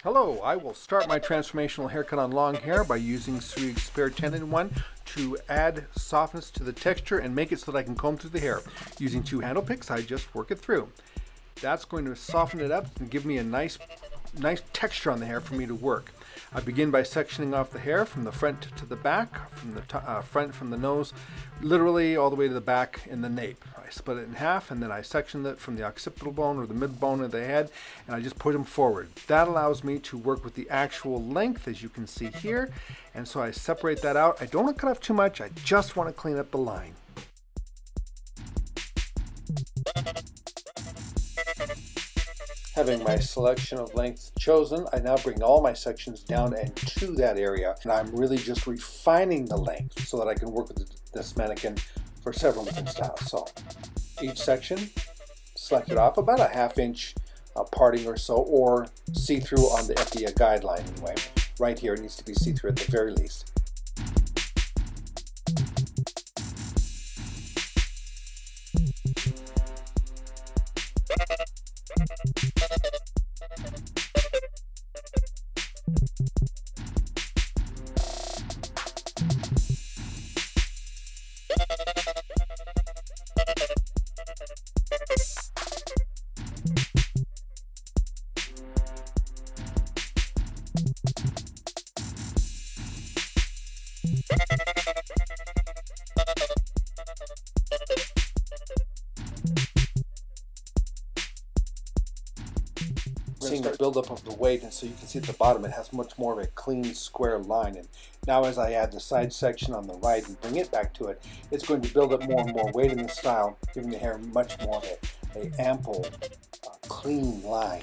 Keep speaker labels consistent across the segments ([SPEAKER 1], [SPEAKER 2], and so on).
[SPEAKER 1] Hello, I will start my transformational haircut on long hair by using Sweet Spare 10-in-1 to add softness to the texture and make it so that I can comb through the hair. Using two handle picks, I just work it through. That's going to soften it up and give me a nice texture on the hair for me to work. I begin by sectioning off the hair from the front to the back, from the front from the nose, literally all the way to the back in the nape. I split it in half and then I section it from the occipital bone or the mid bone of the head and I just push them forward. That allows me to work with the actual length, as you can see here, and so I separate that out. I don't want to cut off too much, I just want to clean up the line. Having my selection of lengths chosen, I now bring all my sections down and to that area, and I'm really just refining the length so that I can work with this mannequin for several different styles. So each section selected off about a ½ inch parting or so, or see-through on the FDA guideline anyway. Right here it needs to be see-through at the very least. Seeing the buildup of the weight, and so you can see at the bottom it has much more of a clean square line. And now as I add the side section on the right and bring it back to it, it's going to build up more and more weight in the style, giving the hair much more of a ample, clean line.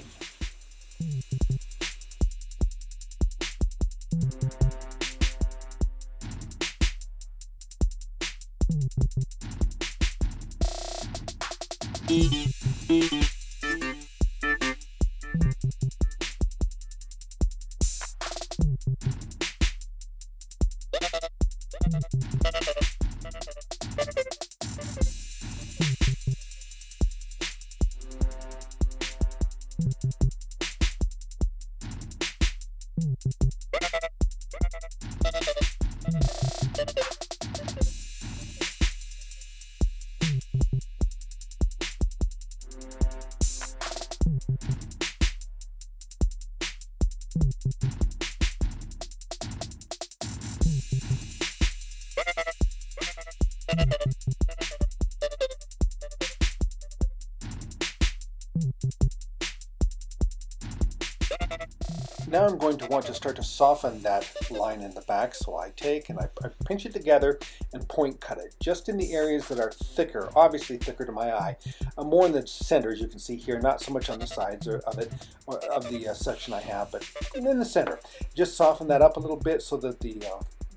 [SPEAKER 1] Now I'm going to want to start to soften that line in the back, so I take and I pinch it together and point cut it, just in the areas that are thicker, obviously thicker to my eye. More in the center, as you can see here, not so much on the sides of it, or of the section I have, but in the center. Just soften that up a little bit so that the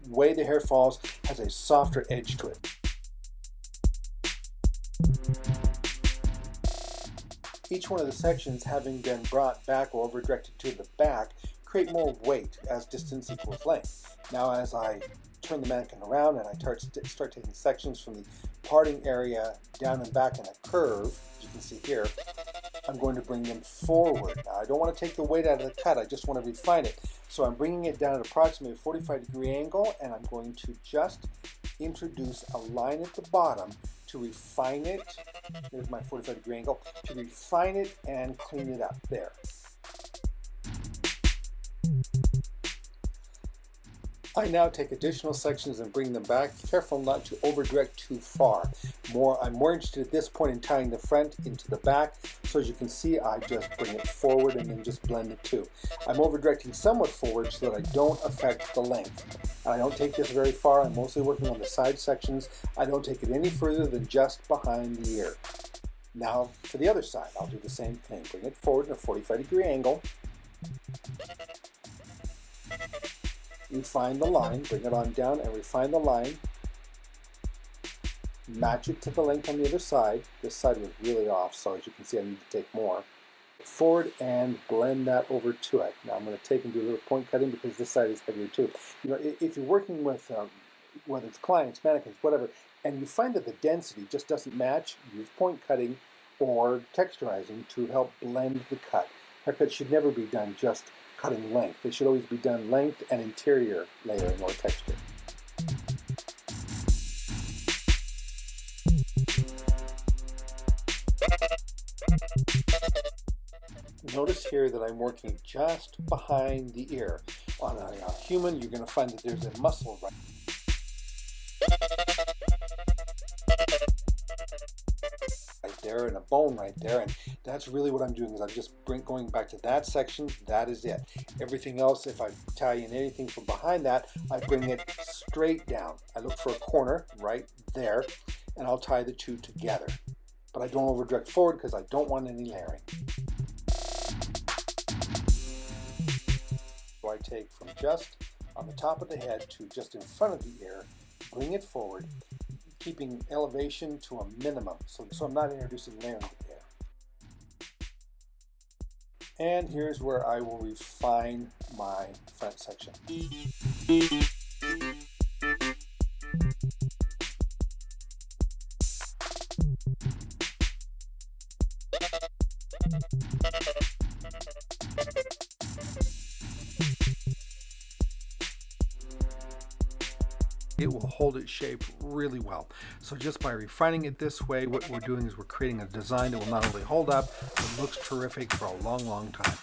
[SPEAKER 1] way the hair falls has a softer edge to it. Each one of the sections, having been brought back or over directed to the back, create more weight as distance equals length. Now as I turn the mannequin around and I start taking sections from the parting area down and back in a curve, as you can see here, I'm going to bring them forward. Now I don't want to take the weight out of the cut, I just want to refine it. So I'm bringing it down at approximately a 45-degree angle, and I'm going to just introduce a line at the bottom to refine it. Here's my 45-degree angle, to refine it and clean it up there. I now take additional sections and bring them back, careful not to over direct too far. I'm more interested at this point in tying the front into the back, so as you can see I just bring it forward and then just blend the two. I'm over directing somewhat forward so that I don't affect the length. I don't take this very far, I'm mostly working on the side sections. I don't take it any further than just behind the ear. Now for the other side, I'll do the same thing. Bring it forward in a 45-degree angle. Refine the line, bring it on down and refine the line. Match it to the length on the other side. This side was really off, so as you can see I need to take more. Forward and blend that over to it. Now I'm going to take and do a little point cutting because this side is heavier too. You know, if you're working with whether it's clients, mannequins, whatever, and you find that the density just doesn't match, use point cutting or texturizing to help blend the cut. Haircuts should never be done just cutting length. They should always be done length and interior layering or texture. Notice here that I'm working just behind the ear. On a human, you're going to find that there's a muscle right there and a bone right there, and that's really what I'm doing is I'm just going back to that section. That is it. Everything else, if I tie in anything from behind that, I bring it straight down. I look for a corner right there, and I'll tie the two together. But I don't over direct forward because I don't want any layering. So I take from just on the top of the head to just in front of the ear, bring it forward, keeping elevation to a minimum, so I'm not introducing layering there. And here's where I will refine my front section. It will hold its shape really well. So just by refining it this way, what we're doing is we're creating a design that will not only hold up, but looks terrific for a long, long time.